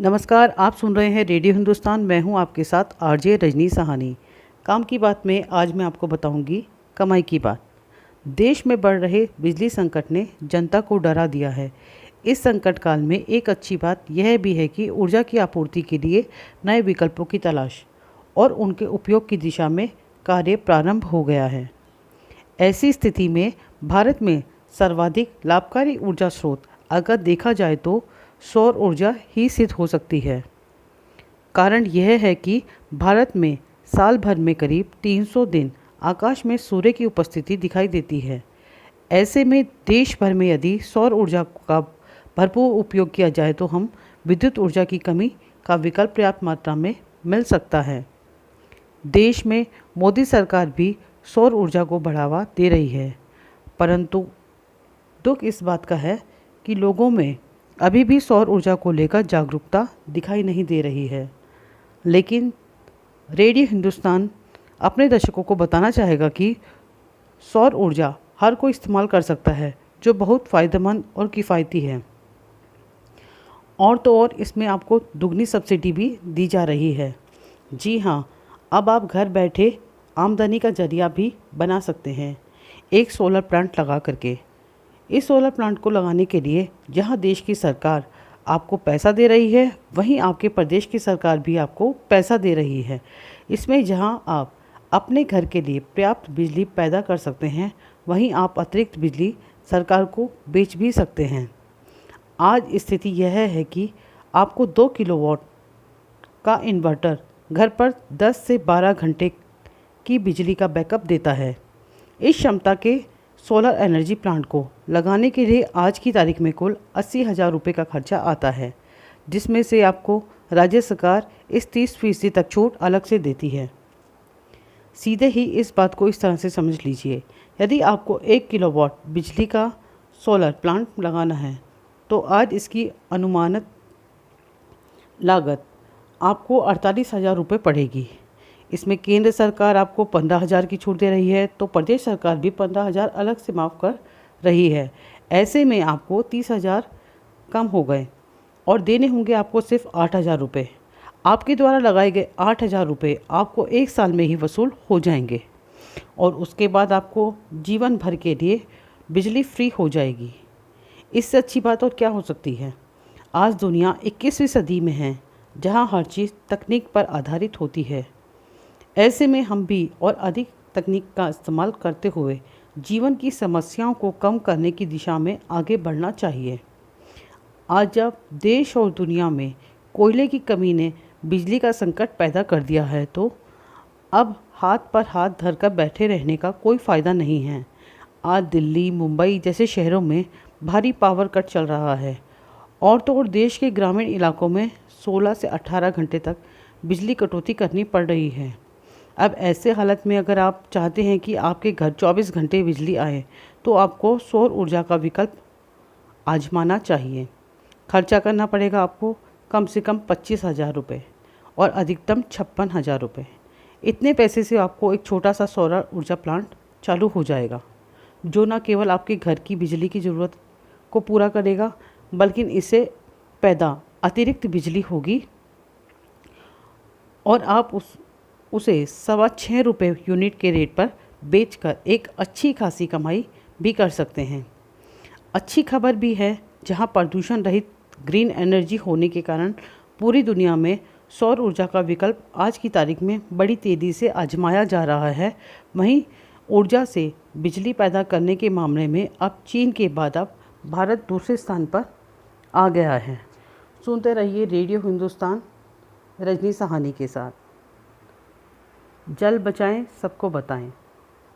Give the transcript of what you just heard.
नमस्कार, आप सुन रहे हैं रेडियो हिंदुस्तान। मैं हूं आपके साथ आरजे रजनी सहानी। काम की बात में आज मैं आपको बताऊंगी कमाई की बात। देश में बढ़ रहे बिजली संकट ने जनता को डरा दिया है। इस संकट काल में एक अच्छी बात यह भी है कि ऊर्जा की आपूर्ति के लिए नए विकल्पों की तलाश और उनके उपयोग की दिशा में कार्य प्रारंभ हो गया है। ऐसी स्थिति में भारत में सर्वाधिक लाभकारी ऊर्जा स्रोत अगर देखा जाए तो सौर ऊर्जा ही सिद्ध हो सकती है। कारण यह है कि भारत में साल भर में करीब 300 दिन आकाश में सूर्य की उपस्थिति दिखाई देती है। ऐसे में देश भर में यदि सौर ऊर्जा का भरपूर उपयोग किया जाए तो हम विद्युत ऊर्जा की कमी का विकल्प पर्याप्त मात्रा में मिल सकता है। देश में मोदी सरकार भी सौर ऊर्जा को बढ़ावा दे रही है, परंतु दुख इस बात का है कि लोगों में अभी भी सौर ऊर्जा को लेकर जागरूकता दिखाई नहीं दे रही है। लेकिन रेडियो हिंदुस्तान अपने दर्शकों को बताना चाहेगा कि सौर ऊर्जा हर कोई इस्तेमाल कर सकता है, जो बहुत फ़ायदेमंद और किफ़ायती है। और तो और इसमें आपको दुगनी सब्सिडी भी दी जा रही है। जी हाँ, अब आप घर बैठे आमदनी का जरिया भी बना सकते हैं एक सोलर प्लांट लगा करके। इस सोलर प्लांट को लगाने के लिए जहां देश की सरकार आपको पैसा दे रही है, वहीं आपके प्रदेश की सरकार भी आपको पैसा दे रही है। इसमें जहां आप अपने घर के लिए पर्याप्त बिजली पैदा कर सकते हैं, वहीं आप अतिरिक्त बिजली सरकार को बेच भी सकते हैं। आज स्थिति यह है कि आपको 2 किलोवाट का इन्वर्टर घर पर 10 से 12 घंटे की बिजली का बैकअप देता है। इस क्षमता के सोलर एनर्जी प्लांट को लगाने के लिए आज की तारीख में कुल 80,000 रुपये का खर्चा आता है, जिसमें से आपको राज्य सरकार इस 30% तक छूट अलग से देती है। सीधे ही इस बात को इस तरह से समझ लीजिए, यदि आपको 1 किलोवाट बिजली का सोलर प्लांट लगाना है तो आज इसकी अनुमानित लागत आपको 48,000 रुपये पड़ेगी। इसमें केंद्र सरकार आपको 15,000 की छूट दे रही है, तो प्रदेश सरकार भी 15,000 अलग से माफ़ कर रही है। ऐसे में आपको 30,000 कम हो गए और देने होंगे आपको सिर्फ 8,000 रुपये। आपके द्वारा लगाए गए 8,000 रुपये आपको 1 साल में ही वसूल हो जाएंगे और उसके बाद आपको जीवन भर के लिए बिजली फ्री हो जाएगी। इससे अच्छी बात और क्या हो सकती है। आज दुनिया 21वीं सदी में है, जहाँ हर चीज़ तकनीक पर आधारित होती है। ऐसे में हम भी और अधिक तकनीक का इस्तेमाल करते हुए जीवन की समस्याओं को कम करने की दिशा में आगे बढ़ना चाहिए। आज जब देश और दुनिया में कोयले की कमी ने बिजली का संकट पैदा कर दिया है, तो अब हाथ पर हाथ धरकर बैठे रहने का कोई फ़ायदा नहीं है। आज दिल्ली, मुंबई जैसे शहरों में भारी पावर कट चल रहा है और तो और देश के ग्रामीण इलाकों में 16 से 18 घंटे तक बिजली कटौती करनी पड़ रही है। अब ऐसे हालत में अगर आप चाहते हैं कि आपके घर 24 घंटे बिजली आए, तो आपको सौर ऊर्जा का विकल्प आजमाना चाहिए। खर्चा करना पड़ेगा आपको कम से कम 25,000 रुपये और अधिकतम 56,000 रुपये। इतने पैसे से आपको एक छोटा सा सौर ऊर्जा प्लांट चालू हो जाएगा, जो न केवल आपके घर की बिजली की ज़रूरत को पूरा करेगा, बल्कि इससे पैदा अतिरिक्त बिजली होगी और आप उसे 6.25 रुपये यूनिट के रेट पर बेचकर एक अच्छी खासी कमाई भी कर सकते हैं। अच्छी खबर भी है, जहां प्रदूषण रहित ग्रीन एनर्जी होने के कारण पूरी दुनिया में सौर ऊर्जा का विकल्प आज की तारीख में बड़ी तेज़ी से आजमाया जा रहा है। वहीं ऊर्जा से बिजली पैदा करने के मामले में अब चीन के बाद अब भारत दूसरे स्थान पर आ गया है। सुनते रहिए रेडियो हिंदुस्तान रजनी सहानी के साथ। जल बचाएं, सबको बताएं।